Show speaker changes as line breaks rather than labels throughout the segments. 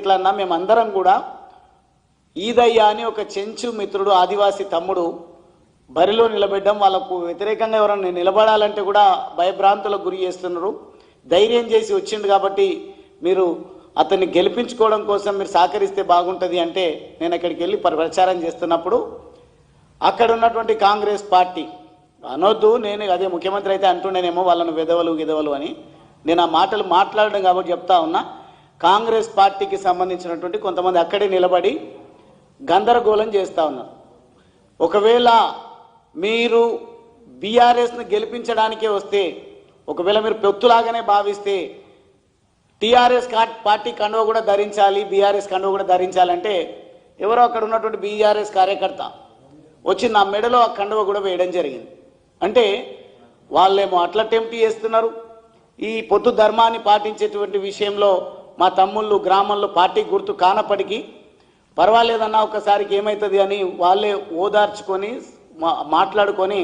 ఎట్లన్నా మేమందరం కూడా ఈదయ్య అని ఒక చెంచు మిత్రుడు ఆదివాసీ తమ్ముడు బరిలో నిలబెట్టడం, వాళ్ళకు వ్యతిరేకంగా ఎవరైనా నిలబడాలంటే కూడా భయభ్రాంతులకు గురి చేస్తున్నారు. ధైర్యం చేసి వచ్చిండు కాబట్టి మీరు అతన్ని గెలిపించుకోవడం కోసం మీరు సహకరిస్తే బాగుంటుంది అంటే నేను అక్కడికి వెళ్ళి ప్రచారం చేస్తున్నప్పుడు అక్కడ ఉన్నటువంటి కాంగ్రెస్ పార్టీ అనొద్దు, నేను అదే ముఖ్యమంత్రి అయితే అంటుండేనేమో వాళ్ళను విధవలు అని నేను ఆ మాటలు మాట్లాడడం కాబట్టి చెప్తా ఉన్నా. కాంగ్రెస్ పార్టీకి సంబంధించినటువంటి కొంతమంది అక్కడే నిలబడి గందరగోళం చేస్తూ ఉన్నారు. ఒకవేళ మీరు బీఆర్ఎస్ను గెలిపించడానికే వస్తే, ఒకవేళ మీరు పొత్తులాగానే భావిస్తే టీఆర్ఎస్ పార్టీ కండువ కూడా ధరించాలి, బీఆర్ఎస్ కండువ కూడా ధరించాలంటే ఎవరో అక్కడ ఉన్నటువంటి బీఆర్ఎస్ కార్యకర్త వచ్చి నా మెడలో ఆ కండువ కూడా వేయడం జరిగింది. అంటే వాళ్ళేమో అట్లా టెంప్ట్ చేస్తున్నారు. ఈ పొత్తు ధర్మాన్ని పాటించేటువంటి విషయంలో మా తమ్ముళ్ళు గ్రామంలో పార్టీ గుర్తు కానప్పటికీ పర్వాలేదన్నా ఒకసారికి ఏమవుతుంది అని వాళ్ళే ఓదార్చుకొని మాట్లాడుకొని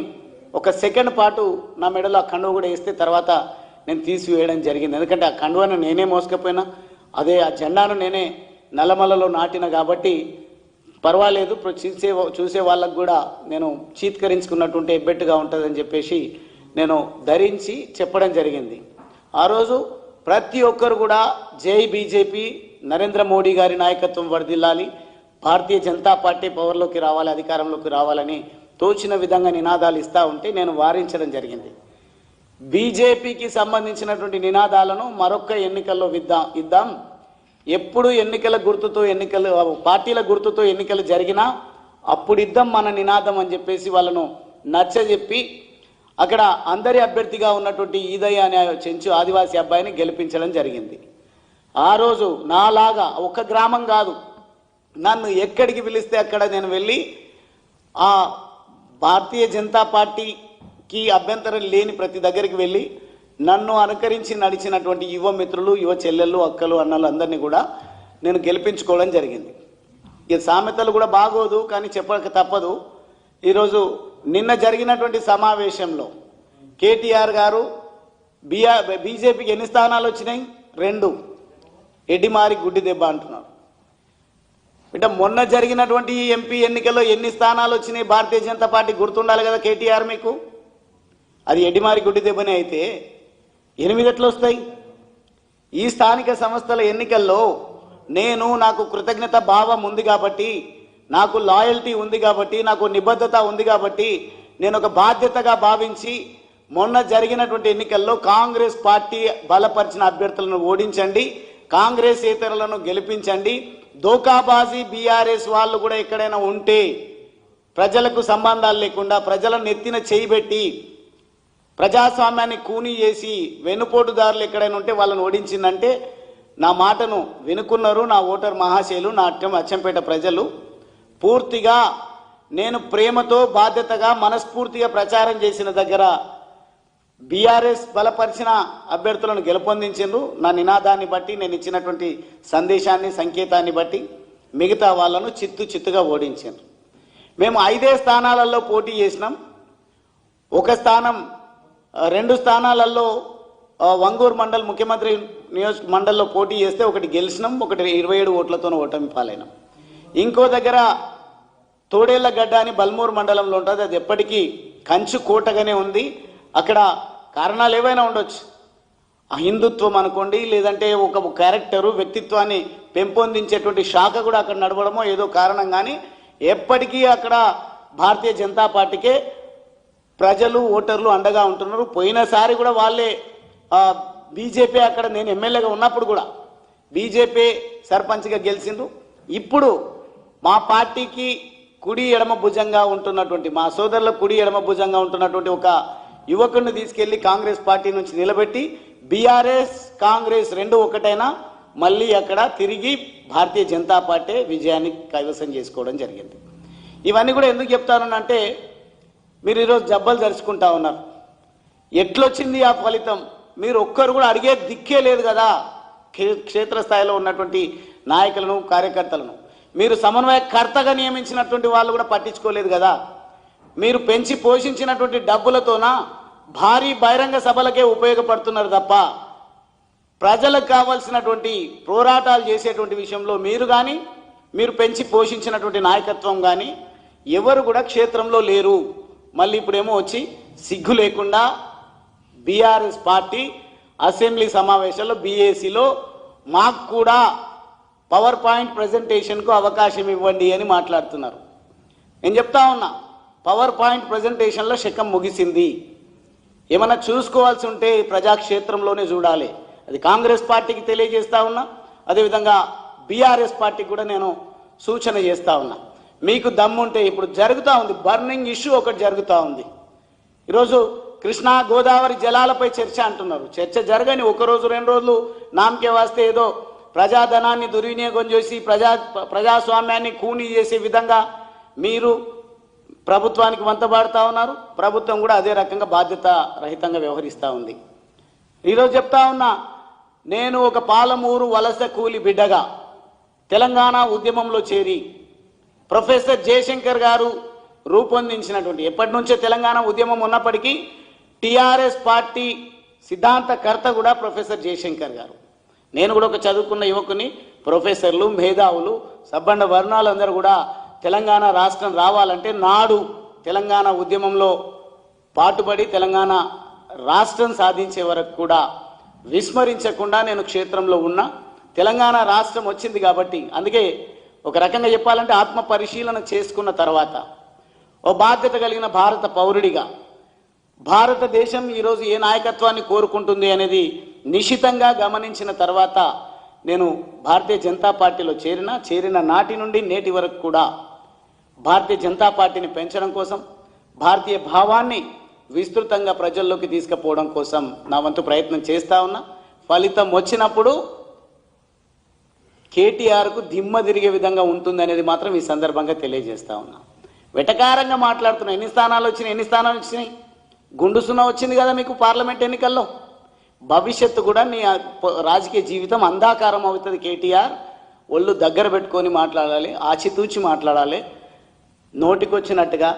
ఒక సెకండ్ పాటు నా మెడలో ఆ కండువ కూడా వేస్తే తర్వాత నేను తీసివేయడం జరిగింది. ఎందుకంటే ఆ కండువను నేనే మోసుకపోయినా, అదే ఆ జెండాను నేనే నల్లమల్లలో నాటిన కాబట్టి పర్వాలేదు, చూసే వాళ్ళకు కూడా నేను చీత్కరించుకున్నట్టుంటే ఎబ్బెట్టుగా ఉంటుందని చెప్పేసి నేను ధరించి చెప్పడం జరిగింది. ఆ రోజు ప్రతి ఒక్కరు కూడా జై బీజేపీ, నరేంద్ర మోడీ గారి నాయకత్వం వర్ధిల్లాలి, భారతీయ జనతా పార్టీ పవర్లోకి రావాలి, అధికారంలోకి రావాలని తోచిన విధంగా నినాదాలు ఇస్తూ ఉంటే నేను వారించడం జరిగింది. బీజేపీకి సంబంధించినటువంటి నినాదాలను మరొక ఎన్నికల్లో ఇద్దాం. ఎప్పుడు ఎన్నికల గుర్తుతో పార్టీల గుర్తుతో ఎన్నికలు జరిగినా అప్పుడు ఇద్దాం మన నినాదం అని చెప్పేసి వాళ్ళను నచ్చజెప్పి అక్కడ అందరి అభ్యర్థిగా ఉన్నటువంటి ఈదయ్య అనే చెంచు ఆదివాసీ అబ్బాయిని గెలిపించడం జరిగింది. ఆ రోజు నాలాగా ఒక గ్రామం కాదు, నన్ను ఎక్కడికి పిలిస్తే అక్కడ నేను వెళ్ళి ఆ భారతీయ జనతా పార్టీకి అభ్యంతరం లేని ప్రతి దగ్గరికి వెళ్ళి నన్ను అనుకరించి నడిచినటువంటి యువ మిత్రులు, యువ చెల్లెళ్ళు, అక్కలు, అన్నలు అందరినీ కూడా నేను గెలిపించుకోవడం జరిగింది. ఈ సామెతలు కూడా బాగోదు కానీ చెప్పక తప్పదు. ఈరోజు నిన్న జరిగినటువంటి సమావేశంలో కేటీఆర్ గారు బీజేపీకి ఎన్ని స్థానాలు వచ్చినాయి? 2. ఎడ్డిమారి గుడ్డి దెబ్బ అంటున్నారు. అంటే మొన్న జరిగినటువంటి ఎంపీ ఎన్నికల్లో ఎన్ని స్థానాలు వచ్చినాయి భారతీయ జనతా పార్టీ గుర్తుండాలి కదా కేటీఆర్ మీకు. అది ఎడ్డిమారి గుడ్డి దెబ్బనే అయితే 8 ఎట్లా వస్తాయి? ఈ స్థానిక సంస్థల ఎన్నికల్లో నాకు కృతజ్ఞత భావం ఉంది కాబట్టి, నాకు లాయల్టీ ఉంది కాబట్టి, నాకు నిబద్ధత ఉంది కాబట్టి నేను ఒక బాధ్యతగా భావించి మొన్న జరిగినటువంటి ఎన్నికల్లో కాంగ్రెస్ పార్టీ బలపరిచిన అభ్యర్థులను ఓడించండి, కాంగ్రెస్ ఇతరులను గెలిపించండి. దోకాబాజీ బీఆర్ఎస్ వాళ్ళు కూడా ఎక్కడైనా ఉంటే ప్రజలకు సంబంధాలు లేకుండా ప్రజలను నెత్తిన చేయబెట్టి ప్రజాస్వామ్యాన్ని కూనీ చేసి వెన్నుపోటుదారులు ఎక్కడైనా ఉంటే వాళ్ళని ఓడించిందంటే నా మాటను వినుకున్నారు నా ఓటర్ మహాశయులు, నా అచ్చంపేట ప్రజలు. పూర్తిగా నేను ప్రేమతో బాధ్యతగా మనస్ఫూర్తిగా ప్రచారం చేసిన దగ్గర బీఆర్ఎస్ బలపరిచిన అభ్యర్థులను గెలుపొందించారు. నా నినాదాన్ని బట్టి, నేను ఇచ్చినటువంటి సందేశాన్ని, సంకేతాన్ని బట్టి మిగతా వాళ్ళను చిత్తుగా ఓడించారు. మేము 5 స్థానాలలో పోటీ చేసినాం. 2 స్థానాలలో వంగూరు మండల్ ముఖ్యమంత్రి నియోజక మండల్లో పోటీ చేస్తే ఒకటి గెలిచినాం, ఒకటి 27 ఓట్లతో ఓటమి పాలైనాం. ఇంకో దగ్గర తోడేళ్లగడ్డ అని బల్మూరు మండలంలో ఉంటుంది, అది ఎప్పటికీ కంచు కోటగానే ఉంది. అక్కడ కారణాలు ఏవైనా ఉండొచ్చు, హిందుత్వం అనుకోండి, లేదంటే ఒక క్యారెక్టరు, వ్యక్తిత్వాన్ని పెంపొందించేటువంటి శాఖ కూడా అక్కడ నడవడమో ఏదో కారణం, కానీ ఎప్పటికీ అక్కడ భారతీయ జనతా పార్టీకే ప్రజలు, ఓటర్లు అండగా ఉంటున్నారు. పోయినసారి కూడా వాళ్ళే బీజేపీ, అక్కడ నేను ఎమ్మెల్యేగా ఉన్నప్పుడు కూడా బీజేపీ సర్పంచ్గా గెలిచిండ్రు. ఇప్పుడు మా పార్టీకి కుడి ఎడమ భుజంగా ఉంటున్నటువంటి, మా సోదరుల కుడి ఎడమ భుజంగా ఉంటున్నటువంటి ఒక యువకుడిని తీసుకెళ్లి కాంగ్రెస్ పార్టీ నుంచి నిలబెట్టి బీఆర్ఎస్ కాంగ్రెస్ 2 ఒకటైనా మళ్ళీ అక్కడ తిరిగి భారతీయ జనతా పార్టీ విజయాన్ని కైవసం చేసుకోవడం జరిగింది. ఇవన్నీ కూడా ఎందుకు చెప్తానంటే మీరు ఈరోజు జబ్బలు ధరుచుకుంటా ఉన్నారు. ఎట్లొచ్చింది ఆ ఫలితం? మీరు ఒక్కరు కూడా అడిగే దిక్కే లేదు కదా. క్షేత్రస్థాయిలో ఉన్నటువంటి నాయకులను, కార్యకర్తలను మీరు సమన్వయకర్తగా నియమించినటువంటి వాళ్ళు కూడా పట్టించుకోలేదు కదా. మీరు పెంచి పోషించినటువంటి డబ్బులతోన భారీ బహిరంగ సభలకే ఉపయోగపడుతున్నారు తప్ప ప్రజలకు కావాల్సినటువంటి పోరాటాలు చేసేటువంటి విషయంలో మీరు కానీ, మీరు పెంచి పోషించినటువంటి నాయకత్వం కానీ ఎవరు కూడా క్షేత్రంలో లేరు. మళ్ళీ ఇప్పుడేమో వచ్చి సిగ్గు లేకుండా బీఆర్ఎస్ పార్టీ అసెంబ్లీ సమావేశాల్లో బీఏసీలో మాకు కూడా పవర్ పాయింట్ ప్రజెంటేషన్కు అవకాశం ఇవ్వండి అని మాట్లాడుతున్నారు. నేను చెప్తా ఉన్నా, పవర్ పాయింట్ ప్రజెంటేషన్లో శకం ముగిసింది. ఏమన్నా చూసుకోవాల్సి ఉంటే ప్రజాక్షేత్రంలోనే చూడాలి. అది కాంగ్రెస్ పార్టీకి తెలియజేస్తా ఉన్నా, అదేవిధంగా బీఆర్ఎస్ పార్టీకి కూడా నేను సూచన చేస్తా ఉన్నా. మీకు దమ్ముంటే ఇప్పుడు జరుగుతూ ఉంది, బర్నింగ్ ఇష్యూ ఒకటి జరుగుతూ ఉంది. ఈరోజు కృష్ణా గోదావరి జలాలపై చర్చ అంటున్నారు. చర్చ జరగని ఒకరోజు 2 రోజులు నామకే వాస్తే ఏదో ప్రజాధనాన్ని దుర్వినియోగం చేసి ప్రజాస్వామ్యాన్ని కూనీ చేసే విధంగా మీరు ప్రభుత్వానికి వంతబాడుతూ ఉన్నారు. ప్రభుత్వం కూడా అదే రకంగా బాధ్యత రహితంగా వ్యవహరిస్తూ ఉంది. ఈరోజు చెప్తా ఉన్నా, నేను ఒక పాలమూరు వలస కూలి బిడ్డగా తెలంగాణ ఉద్యమంలో చేరి ప్రొఫెసర్ జయశంకర్ గారు రూపొందించినటువంటి, ఎప్పటి నుంచో తెలంగాణ ఉద్యమం ఉన్నప్పటికీ టీఆర్ఎస్ పార్టీ సిద్ధాంతకర్త కూడా ప్రొఫెసర్ జయశంకర్ గారు. నేను కూడా ఒక చదువుకున్న యువకుని, ప్రొఫెసర్లు, మేధావులు, సబ్బండ వర్ణాలందరూ కూడా తెలంగాణ రాష్ట్రం రావాలంటే నాడు తెలంగాణ ఉద్యమంలో పాటుపడి తెలంగాణ రాష్ట్రం సాధించే వరకు కూడా విస్మరించకుండా నేను క్షేత్రంలో ఉన్నా. తెలంగాణ రాష్ట్రం వచ్చింది కాబట్టి, అందుకే ఒక రకంగా చెప్పాలంటే ఆత్మ పరిశీలన చేసుకున్న తర్వాత ఓ బాధ్యత కలిగిన భారత పౌరుడిగా భారతదేశం ఈరోజు ఏ నాయకత్వాన్ని కోరుకుంటుంది అనేది నిశితంగా గమనించిన తర్వాత నేను భారతీయ జనతా పార్టీలో చేరిన నాటి నుండి నేటి వరకు కూడా భారతీయ జనతా పార్టీని పెంచడం కోసం, భారతీయ భావాన్ని విస్తృతంగా ప్రజల్లోకి తీసుకుపోవడం కోసం నా వంతు ప్రయత్నం చేస్తా ఉన్నా. ఫలితం వచ్చినప్పుడు కేటీఆర్కు దిమ్మ తిరిగే విధంగా ఉంటుంది అనేది మాత్రం ఈ సందర్భంగా తెలియజేస్తా ఉన్నా. వెటకారంగా మాట్లాడుతున్నా. ఎన్ని స్థానాలు వచ్చినాయి? గుండు సున్నా వచ్చింది కదా మీకు పార్లమెంట్ ఎన్నికల్లో. భవిష్యత్తు కూడా నీ రాజకీయ జీవితం అంధాకారం అవుతుంది. కేటీఆర్ ఒళ్ళు దగ్గర పెట్టుకొని మాట్లాడాలి, ఆచితూచి మాట్లాడాలి. నోటికొచ్చినట్టుగా